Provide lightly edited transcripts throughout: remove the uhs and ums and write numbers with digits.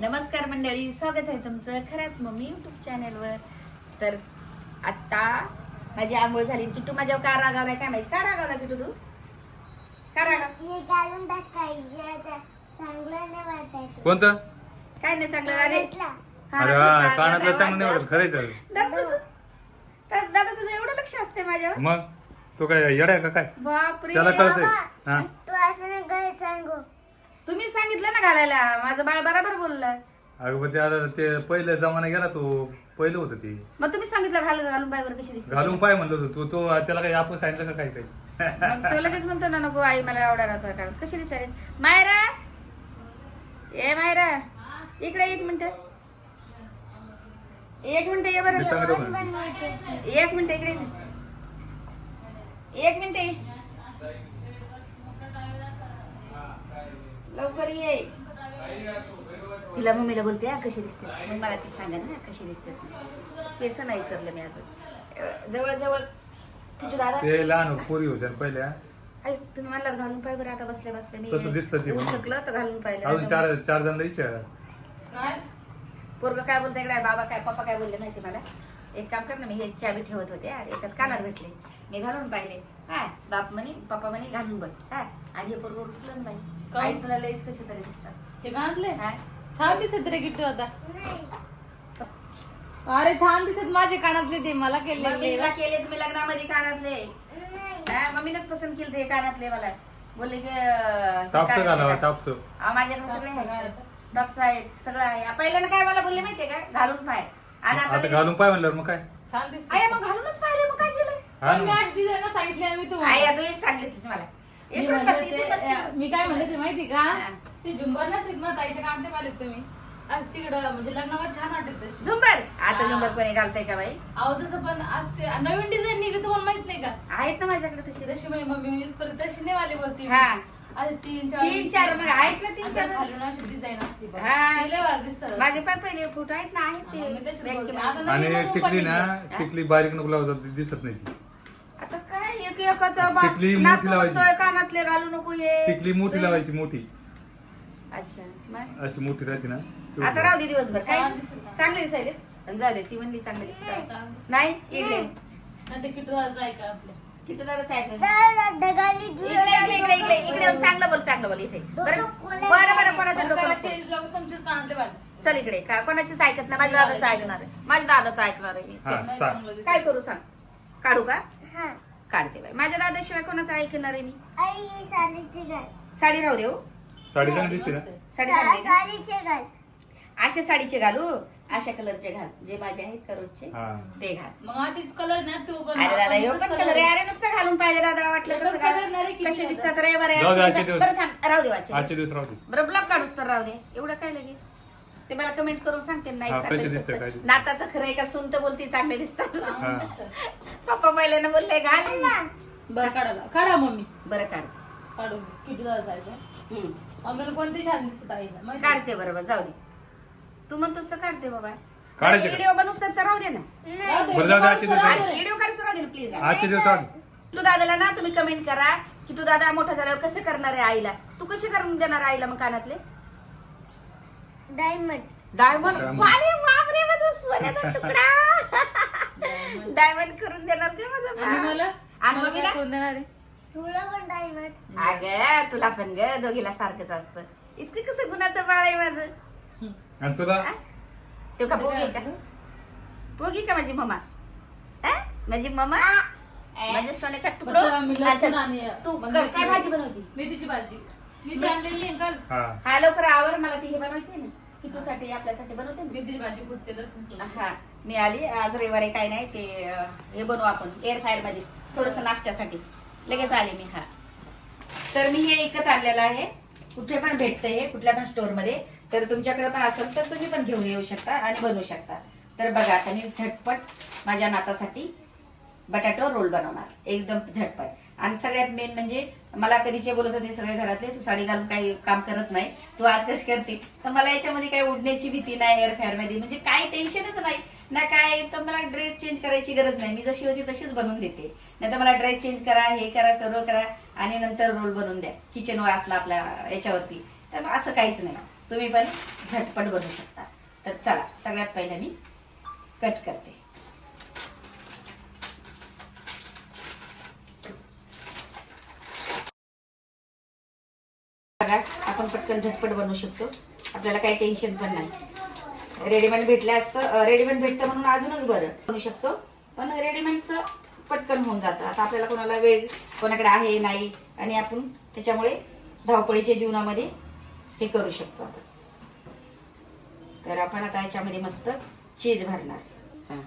नमस्कार मंडळी, स्वागत आहे तुमचं खऱ्यात मम्मी युट्यूब चॅनलवर. तर आता माझी आंघोळ झाली. किट्टू माझ्यावर का रागावलाय काय माहिती? का रागावला किट्टू तू? का घालून टाकायचं चांगलं नाही वाटायचं. कोणतं? काय नाही चांगलं अरे अरे वा, कानातलं चांगलं नाही वाटत खरंय तर. दादा तुझं एवढं लक्ष असते माझ्यावर? मग तो काय येडा आहे का काय? बापरे, त्याला कळतंय. हा तू असं नाही काय सांगू. तुम्ही सांगितलं ना घालायला. माझं बाळ बरोबर बोललं. अगं पण ते आता ते पहिलं जमाना गेला, तो पहिलं होतं ते. मग तुम्ही सांगितलं घालून बाईवर कशी दिसते. घालून पाय म्हणलं होतं तू. तो त्याला काही आपण सांगितलं का काय काही? मग तो लगेच म्हणतो ना नको आई मला आवडणार. कशी दिसायला मायरा? ए मायरा, इकडे एक मिनिट ये बरं. ते चांगलं होतं. बनवायचं. एक मिनिट इकडे एक मिनिट ये. लवकर ये. तिला मम्मीला बोलते हा कशी दिसते. मग मला ती सांगा ना कशी दिसते. केस नाही चरलं मी अजून. जवळ जवळ किती दादा ते लहान पोरी होत्या ना पहिल्या. आई तुम्ही म्हणला घालून पाय बरं. आता बसल्या बसल्या मी तसं दिसतं ते. शकलं तर घालून अजून पाहिलं. चार जण विचार. काय पोरग काय बोलते इकडे? बाबा काय पप्पा काय बोलले माहिती मला? एक काम कर ना, मी हे चाबी ठेवत होते याच्यात कानात भेटले. मी घालून पाहिले. काय बाप म्हणे पप्पा म्हणे घालून बघ. काय आणि हे पोरग रुसलं बाई. आई तुला लईच कशी तरी दिसतात. हे घातले काय छान दिसत रे किट्टू आता. नाही. अरे छान दिसत माझे कानातले ते मला केले. मम्मीला केले तुम्ही लग्नामध्ये कानातले. नाही. मम्मीनेच पसंत केले ते कानातले. मला बोलले की टाप्स घालावा टाप्स. माझ्याकडे सगळे आहेत. डॉप्स आहेत सगळं आहे. पहिल्यानं काय मला बोलले माहितीये का? घालून पाय. आणि आता आता घालून पाय म्हणल्यावर मग काय? छान दिसत. आई मग घालूनच पाहिले. मग काय केलं? हा पण मी ना. अशी डिझाईन सांगितली मी आई तुम्हाला. आता हेच सांगितलीस मला. मी इकडून म्हणले बस, इकडून बस. ते- मी काय म्हणले ते माहिती का? हा. ते झुंबर नसते मग ताईच्या कांदे पाहिलेत तुम्ही आज तिकडं म्हणजे लग्नावर छान वाटत तशी. झुंबर आता हा. झुंबर कोणी घालतंय का बाई? अहो तसं पण आज ते नवीन डिझाईन निघली तुम्हाला माहित नाही का? आहेत ना माझ्याकडे तशी. तशी माझी मम्मी यूज करत तशी नाही वाली बोलती. हा. अरे तीन तीन चार मग आहेत ना तीन असं चार. खालून अशी डिझाईन असते बघ. हा. ते लय भारी दिसतात. माझे पण पहिले फोटो आहेत ना. आहेत हा, मी तशीच बोलते. ते आता नवीन आणि मधून टिकली पण ना, निघलं. टिकली बारीक नको लावत जात, दिसत नाही ती. आता काय एक एकाचं बाप टिकली मोठी नातू लावायची. म्हणतोय कानातले घालू नको हे. टिकली मोठी लावायची, मोठी अच्छा मग अशी मोठी राहते ना. आता राहू दे दिवसभर. काय छान दिसत. चांगले दिसायले. आणि जाऊ दे ती म्हणली चांगले दिसतात. छान दिसत. नाही इकडे नाही ते किट्टू दादाचं ऐका आपलं. किती दादाच ऐकलं. ढगाली इकडे येऊन चांगलं बोल इथे. बरं बरं कोणाचं डोकं नको. चेंज लागू तुमचेच कानातले वाटत. चल इकडे का कोणाचीच ऐकत नाही. माझ्या दादाचं ऐकणार आहे. माझ्या दादाचं ऐकणार आहे मी. हा चल. सांग. काय करू सांग? काढू का? हा. काढते बाई. माझ्या दादाशिवाय कोणाचं ऐकणार आहे मी? आई साडीचे घाल. साडी राहू देऊ. साडी चांगली दिसते ना. साडी चांगली का? साडीचे घाल. अशा साडीचे घालू. अशा कलरचे घाल जे माझे आहेत का रोजचे हा. ते घाल. मग अशीच कलर ना तू पण अरे दादा आपण ह्यो एकच पण कलर आहे. अरे नुसतं घालून पाहिजे दादा वाटलं एकच कसं color नाही रे घाल. किती कसे आता. दिसतात रे बरं जाऊ दे, आजचे आहे. दिवस. बरं थांब राहू दे आजचे आजचे दिवस. दिवस राहू दे. बरं ब्लॉक काढूस तर राहू दे. एवढं काय लगे ते मला कमेंट करून सांगते नाही हा, चांगले कसे दिसतात. दिसते, काय दिसते. नाताचं खरं आहे का सुनत बोलती चांगले दिसतात. हा. पप्पा पहिल्यानं बोलले घाल. बरं काढायला काढा मम्मी बरं काढ. काढू किती दादा जायचं हम्म. मम्मीला कोणती छान दिसत आहे ना माहिती? काढते बरोबर जाऊ दे. तू म्हणतोस तर काढते बाबा. काढायचे का? व्हिडिओ बनवूस तर राहू दे ना. राहू दे. बरं, जाऊ दे, आजचे दिवस राहू दे. व्हिडिओ काढ राहू दे प्लीज. आजचे दिवस राहू दे. तू दादाला ना तुम्ही कमेंट करा की तू दादा मोठा झाल्यावर कसं करणार आहे आईला. तू कसे करून देणार आईला मग कानातले? डायमंड. डायमंड. Diamond. अरे बापरे माझा सोन्याचा तुकडा. डायमंड करून देणार का माझा आणि बाप? मला आणि मला मम्मीला? काय करून देणार आहे? तुला पण डायमंड. अगं तुला पण ग दोघीला सारखंच असतं. इतकं कसं गुणाचं बाळ आहे माझं. आणि तुला तो का पोगी का? पोगी का माझी मम्मा? हा? माझी मम्मा माझ्या सोन्याचा तुकडा. चला, मी लसूण आणि तू मग काय मेथी. भाजी बनवती? मेथीची भाजी मी आणलेली आहे काल. हा हा लवकर आवर मला ती हे बनवायची ना किटूसाठी आपल्यासाठी बनवते ना. मेथीची भाजी फुटते लसूण सोबत. हा मी आली आज रविवारी काय नाही ते हे बनवू आपण एअर फ्रायर मध्ये थोडस नाश्त्यासाठी लगेच आले मी. हा तर मी हे विकत आणलेलं आहे. कुठे पण भेटतंय हे कुठल्या पण स्टोअर मध्ये. तर तुमच्याकडे पण असेल तर तुम्ही पण घेऊन येऊ शकता आणि बनवू शकता. तर बघा आता मी झटपट माझ्या नातासाठी बटाटो रोल बनवणार एकदम झटपट. आणि सगळ्यात मेन म्हणजे मला कधीचे बोलत होते सगळे घरातले तू साडी घालून काही काम करत नाही तू आज कशी करते. तर मला याच्यामध्ये काही उडण्याची भीती नाही. एअर फ्रायर मध्ये म्हणजे काही टेन्शनच नाही ना काय. तर मला ड्रेस चेंज करायची गरज नाही. मी जशी होती तशीच बनवून देते. नाही तर मला ड्रेस चेंज करा हे करा सर्व करा आणि नंतर रोल बनवून द्या किचन वर असला आपल्या याच्यावरती. तर असं काहीच नाही. तुम्ही पण झटपट बनवू शकता. तर चला सगळ्यात पहिलं मी कट करते. बघा आपण पटकन झटपट बनवू शकतो. आपल्याला काही टेन्शन पण नाही. रेडीमेड भेटलं असतं, रेडीमेड भेटतं म्हणून अजूनच बरं बनवू शकतो. पण रेडीमेडचं पटकन होऊन जातं. आता आपल्याला कोणाला वेळ कोणाकडे आहे नाही आणि आपण त्याच्यामुळे धावपळीच्या जीवनामध्ये हे करू शकतो आपण. तर आपण आता याच्यामध्ये मस्त चीज भरणार. हा.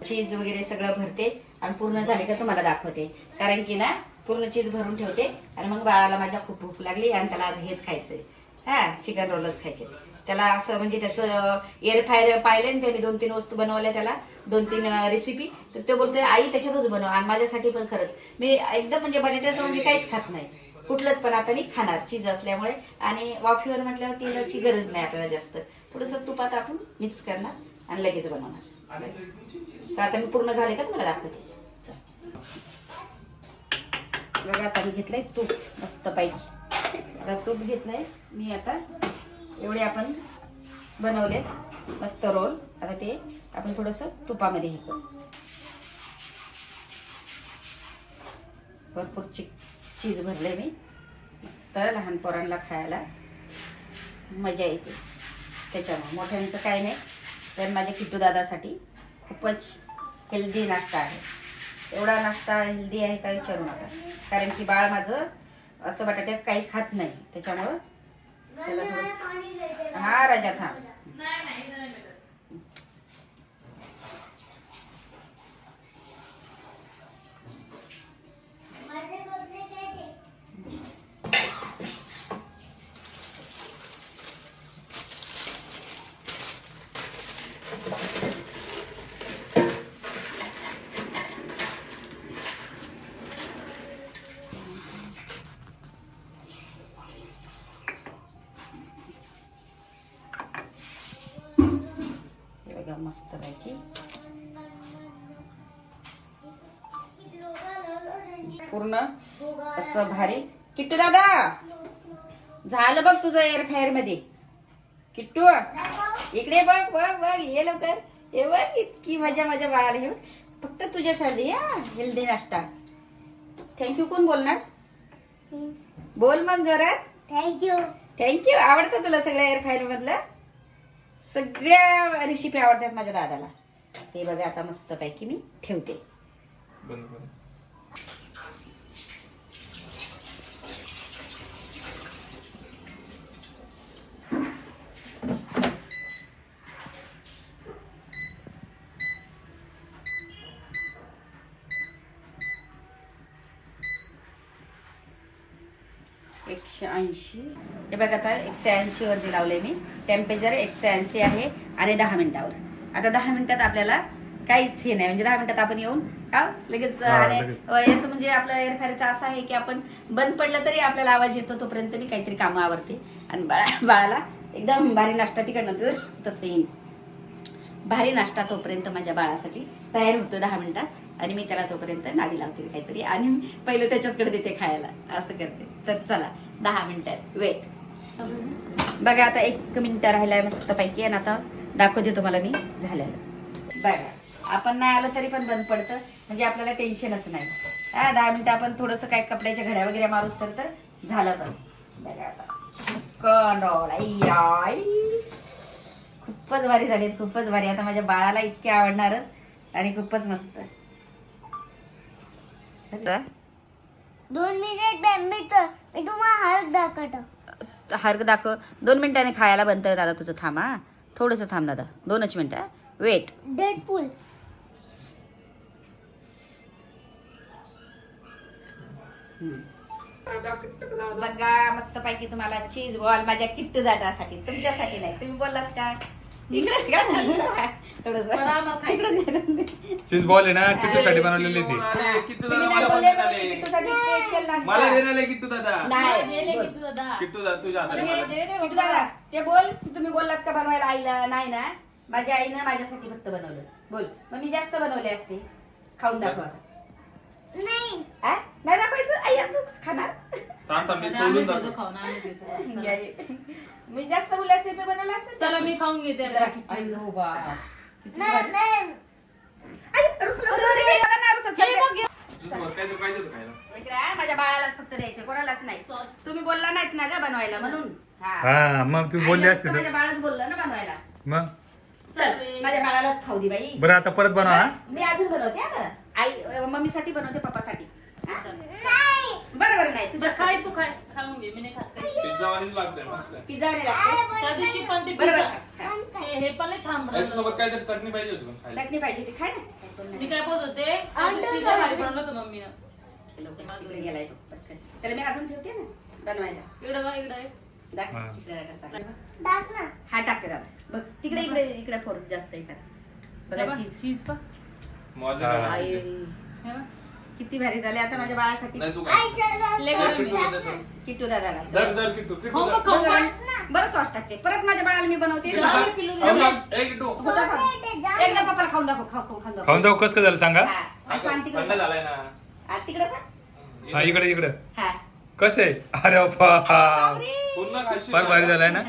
चीज वगैरे सगळं भरते आणि पूर्ण झाले का तुम्हाला दाखवते. कारण की ना पूर्ण चीज भरून ठेवते आणि मग बाळाला माझ्या खूप भूक लागली आणि त्याला आज हेच खायचंय. हा चिकन रोलच खायचे. त्याला असं म्हणजे त्याचं एअर फ्रायर पाहिलं ना, त्याने 2-3 वस्तू बनवल्या, त्याला 2-3 रेसिपी. तर ते बोलते आई त्याच्यातच बनव. आणि माझ्यासाठी पण खरंच मी एकदम म्हणजे बटाट्याचं म्हणजे काहीच खात नाही कुठलंच, पण आता मी खाणार चीज असल्यामुळे. आणि वाफीवर म्हटल्यावर तेलाची गरज नाही आपल्याला जास्त. थोडंसं तुपात आपण मिक्स करणार आणि लगेच बनवणार. तर आता मी पूर्ण झाले का तुम्हाला दाखवते. बघा आता मी घेतलंय तूप मस्त पैकी. आता तूप घेतलंय मी. आता एवढे आपण बनवलेत मस्त रोल. आता ते आपण थोडंसं तुपामध्ये हे करू. भरपूर चीज भरले मी. मस्त लहान पोरांना खायला मजा येते त्याच्यामुळे. मोठ्यांचं काय नाही. तर माझ्या किट्टू दादासाठी खूपच हेल्दी नाश्ता आहे. एवढा नाश्ता हेल्दी आहे काय विचारू नका. कारण की बाळ माझं असं बटाट्यात काही खात नाही. त्याच्यामुळं त्याला थोडंसं. हा राजा थांब. मस्त पैकी पूर्ण असं भारी. किट्टू दादा झालं बघ तुझं एअर फ्रायर मध्ये. किट्टू इकडे बघ बघ बघ ये लवकर. हे बघ इतकी मजा माझ्या बाळाला. हे फक्त तुझ्यासाठी हा हेल्दी नाश्ता. थँक्यू कोण बोलणार? बोल मग जोरात. थँक्यू. थँक्यू. आवडतं तुला सगळं एअर फ्रायर मधलं? सगळ्या रेसिपी आवडतात माझ्या दादाला. हे बघा आता मस्त पैकी मी ठेवते. हे बघा आता 180 वरती लावले मी. टेम्परेचर 180 आहे आणि 10 मिनिटावर. आता 10 मिनिटात आपल्याला काहीच हे नाही म्हणजे 10 मिनिटात आपण येऊन का लगेच. आणि याचं म्हणजे आपलं एअर फ्रायरचं असं आहे की आपण बंद पडलं तरी आपल्याला आवाज येतो. तोपर्यंत मी काहीतरी कामं आवरते आणि बाळाला एकदम भारी नाश्ता तिकडनं तसं येईल. भारी नाश्ता तोपर्यंत माझ्या बाळासाठी तयार होतो 10 मिनिटात. आणि मी त्याला तोपर्यंत नादी लावते काहीतरी आणि पहिलं त्याच्याचकडे देते खायला. असं करते. तर चला 10 मिनिटात वेट. बघा आता 1 मिनिट राहिलाय मस्त पैकी. आणि आता दाखवते तुम्हाला मी झालेलं. बघा आपण नाही आलो तरी पण बंद पडतं म्हणजे आपल्याला टेन्शनच नाही. 10 मिनिटं आपण थोडंसं काय कपड्याच्या घड्या वगैरे मारूस तर झालं. पण बघा आता चिकन रोल खूपच भारी झालेत. खूपच भारी. आता माझ्या बाळाला इतके आवडणार आणि खूपच मस्त. 2 मिनिट मी तुम्हाला हळद दाखवतो. हरक दाखव. 2 मिनिटांनी खायला बनतंय दादा तुझं. थांब हा थोडंसं थांब दादा. 2च मिनिटं वेट. डेडपूल. बघा मस्त पैकी तुम्हाला चीज बॉल माझ्या किट्टू दादासाठी. तुमच्यासाठी नाही. तुम्ही बोललात का इकडे का थोडस चीज बॉल आहे ना किट्टूसाठी बनवलेली ती. अरे किट्टू तुम्ही दादा नाही मला बोलले पण पण देणार मी आहे. किट्टूसाठी स्पेशल नाश्ता. मला देणार आहे किट्टू दादा. नाही गेले बोल. की तू दादा किट्टू दादा तुझ्या पण हाताने हे मला. किट्टू दादा ते बोल तुम्ही बोललात का बनवायला आईला नाही ना माझ्या आईनं माझ्यासाठी फक्त बनवलं बोल मग मी जास्त बनवले असते खाऊन दाखव आता. नाही आ? नाही दाखवायचं आई तू खाणार थांब थांब मी आणि खोलून आम्हीच दाखव. देतो खाऊन, आम्हीच देतो. चला. मी जास्त बोलले असते मी बनवलं असतं चला मी खाऊन घेते आता. अयो बा. नाही नाही आई, रुसलं, रुसलं, इकडे बघा ना, रुसलं. हे बघ, हे- तुझं काय तर पाहिजे होतं खायला. इकडे आहे, माझ्या बाळालाच फक्त द्यायचं कोणालाच नाही तुम्ही बोलला नाहीत ना ग बनवायला म्हणून हा मग तू बोलली आईला असते फक्त तर माझ्या बाळाच बोललं ना बनवायला मग चल माझ्या बाळालाच खाऊ दे बाई बरं आता परत बनवा हा. मी अजून बनवते आता आई मम्मीसाठी बनवते पप्पासाठी हा? नाही बरं बरं नाही तुझ्या बस खाय तू खाय खाऊन घे मी नाही खात काही. पिझ्झावानीच लागतंय मस्त. पिझ्झा नाही लागते त्या दिवशी पण ते बरं पिझ्झा बरं हे पण नाही छान याच्यासोबत बनवलं. काहीतरी चटणी पाहिजे होती पण खायला. चटणी पाहिजे ती खाय ना काय पण मी नाही. काय बोलत होते त्या दिवशी लय भारी बनवलं होतं मम्मीनं. लवकर तिकडे गेलाय तो पटकन त्याला मी अजून ठेवते ना बनवायला इकडं बघ, इकडं आहे. दाख. हा. इकडे दाखव. टाक ना हा टाकते दादा बघ तिकडे इकडे इकडे फोर्स जास्त आहे का हे बघा बघ, चीज चीज पा मोझरेला आई, चीज. हे बघ. किती भारी झाले आता माझ्या बाळासाठी नाही तू आई काय. सगळं लय दर गरम किट्टू आहे. दादा दर. किट्टू दादाला दर दर किट्टू किट्टू खाऊ दर. बघ, खाऊ बघ. बरं सॉस टाकते परत माझ्या बाळाला मी बनवते किट्टू जा. दर. पिल्लू दे. खाऊ लाग. ए किट्टू. होतं का? एकदा पप्पाला खाऊन दाखव खाऊन दाखव खाऊन जाऊ कसं काय झालं सांगा हा, आणि सांग तिकडे थंड सांग. झालाय ना. हा, तिकडे सांग हा इकडे इकडे हा कसं आहे अरे बाप. पूर्ण खाशील फार ना. भारी झालाय ना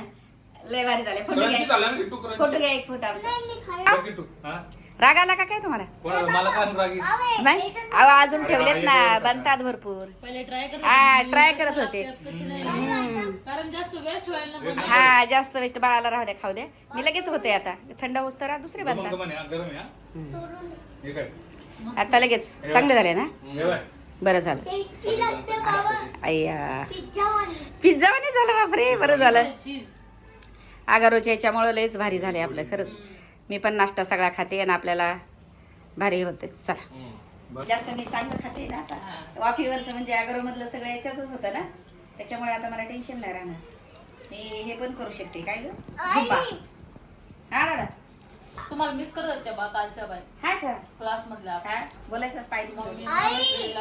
लय भारी झाले फोटो क्रंची घ्या झाला ना किट्टू क्रंची. फोटो घ्या एक फोटो आमचा नाही मी खाणार दर किट्टू. हा? राग आला का काय तुम्हाला कोणाला- मला काय राग येईल? नाही अहो अजून ठेवलेत ना बनतात भरपूर पहिले ट्राय करत हा, होते. try कशी करत होते. लागतात, कशी नाही. कारण जास्त वेस्ट व्हायला नको. हा जास्त वेस्ट बाळाला राहू द्या खाऊ द्या मी लगेच होते आता थंड होस तर दुसरे गरम बनतात गरम आहे, हा, गरम आहे, हा. हे काय आता लगेच चांगले झाले ना हे बाय. बरं झालं टेस्टी लागते बाबा अय्या पिझ्झा वाली पिझ्झा वाणी झालं बापरे बरं झालं चीज आगारोच्या याच्यामुळे लयच भारी झाले आपलं खरंच मी पण नाश्ता सगळा खाते आणि आपल्याला भारी होते चला जास्त मी चांगलं खाते ना आता वाफीवरचं म्हणजे आगारो मधलं सगळं याच्याच होतं ना त्याच्यामुळे आता मला टेन्शन नाही राहणार मी हे पण करू शकते काय ग झुंबा हा दादा तुम्हाला मिस करत होत्या बा कालच्या बाय हा का क्लास मधल्या हा बोलायचं पाहिजे मम्मी आई.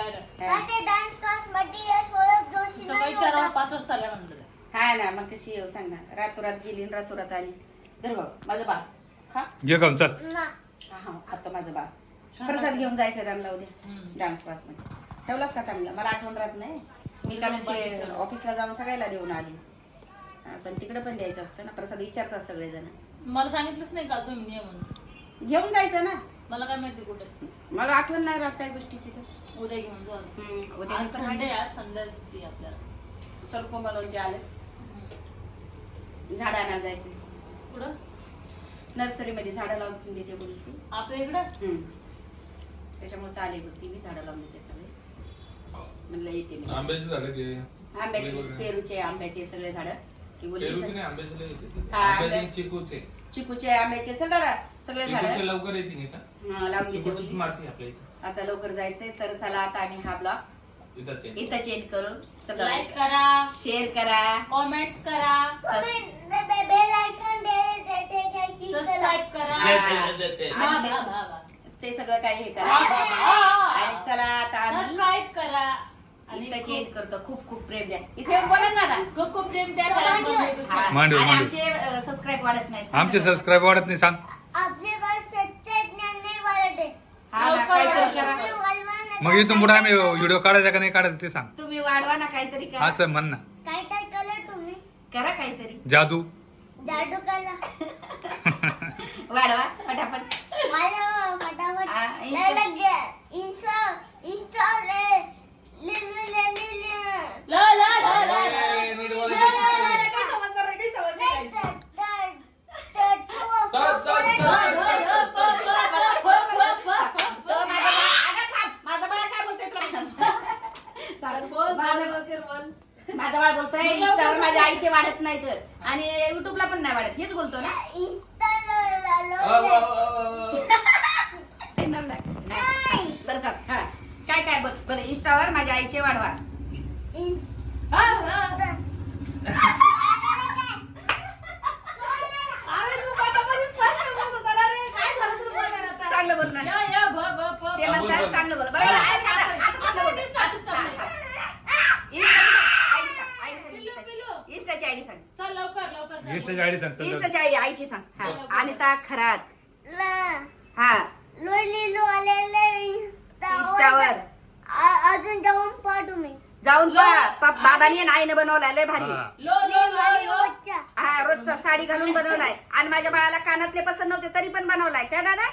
हा. ते डान्स क्लास मध्ये सोळा जोशी सकाळी नाही 4 होता. 5 वाजता आल्या म्हणलं हा ना मग कशी येऊ सांग ना रातोरात गेली आणि रातोरात आली धर भाऊ माझं बाळ खा घे खाऊन चल ना. हा हा खातो माझं बाळ प्रसाद घेऊन जायचं त्यांना उद्या डान्स क्लास मध्ये ठेवलास का चांगलं मला आठवण राहत नाही मी काल ऑफिसला जाऊन सगळ्याला देऊन आली हा, पण तिकडे पण द्यायचं असतं ना प्रसाद विचारतात सगळेजण मला सांगितलंच नाही का तुम्ही ये म्हणून घेऊन जायचं ना मला काय माहिती कुठे मला आठवण नाही राहत काही गोष्टीची तर उद्या घेऊन जाऊ उद्या आज नंतर संडे माहिती. आज संडे सुट्टी आहे आपल्याला चल कोमलवंती आले झाडं आणायला जायचे पुढं नर्सरीमध्ये झाडं लावून देते बोलली ती. आपल्या इकडं त्याच्यामुळे चालेल होती मी झाडं लावून देते सगळे म्हणलं येते मी आंब्याची झाडं घे. आंब्याचे वेगवेगळे. पेरूचे आंब्याचे सगळे झाडं ती बोलली पेरूची सग- नाही आंब्याची लय येते. हा, आंब्याची आंब्या- चिकूचे. चिकूचे आंब्याचे सगळं सगळे चिकूचे झाडं लवकर येते नाही का? लावून देते चिकूचीच बोलली. माती आपल्या इथे. आता लवकर जायचंय तर चला आता आम्ही हा ब्लॉग इथंच आहे. इथं चेंज करू चला लाईक करा शेअर करा कॉमेंट्स करा बेल आयकॉन क्लिक करा. सबस्क्राईब करा दे. आणि बा, बा, बा. ते सगळं काही हे करा आणि चला आता आम्ही सबस्क्राईब करा आणि आणि चेंज करतो खूप खूप प्रेम द्या इथे बोला ना दादा. खूप खूप प्रेम द्या करा हा. मांडू, आणि मांडू. आमचे सबस्क्राईब वाढत नाही आमचे सबस्क्राईब वाढत नाही सांग आपले बाल सच्चे ज्ञान नाही वाढते. हा ना, लवकर काहीतरी वाढवा. करा. आपले वालवान मग इथून पुढे आम्ही व्हिडिओ काढायचा का नाही काढायचा ते सांग तुम्ही वाढवा ना काहीतरी करा असं म्हण ना काय काय कलर तुम्ही करा काहीतरी जादू जादू कला वाढवा फटाफट मला फटाफट हा, लय लगे इंस्टा ले ले ले ले ले ले ला ला ला ला ए, नीट बोल. काही समजणार नाही, काही समजणार नाही. नाही तर तू तो माझा बाळ- अगं थांब, माझा बाळ काय बोलतोय तुला सांग. बोल माझं- लवकर बोल माझा बाळ बोलतोय इंस्टावर माझ्या आईचे वाढत नाहीत आणि युट्यूबला पण नाही वाढत हेच बोलतो ना इंस्टा नाही. बरं का हा. काय काय बोल बरं इंस्टावर माझ्या आईचे वाढवा हा, हा. अरे तू पटापट स्पष्ट बोलत होता ना रे. काय झालं तुला बोलायला आता? चांगलं बोल ना या, या, बघ, इंस्टाची आयडी सांग चल. इंस्टाची आयडी आईची सांग हा अनिता खरात ल- हा लिलू आलेले इंस्टावर अजून जाऊन पाहतो मी जाऊन बाबांनी आणि आईने बनवलाय लय भारी हा. लो लो लो लो बच्चा हा रोजचा साडी घालून बनवलाय आणि माझ्या बाळाला कानातले पसंत नव्हते तरी पण बनवलाय काय दादा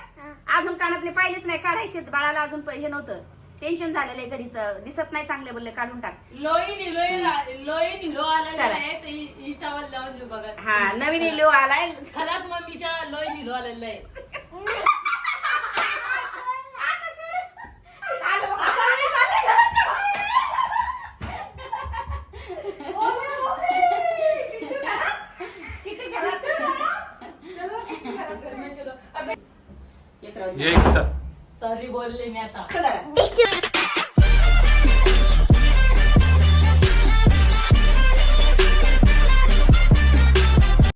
अजून कानातले पाहिलेच नाही काढायचे बाळाला अजून हे नव्हतं टेन्शन झालेलं आहे घरीच दिसत नाही चांगले बोलले काढून टाक लोई निलो आलेला चला. आहे ते इंस्टावर लावून देऊ बघा हा नवीन लिओ आलाय खलात मम्मीच्या लोई निलो आलेला आहे येत राहू दे. ये चल. सॉरी बोलले मी आता चला.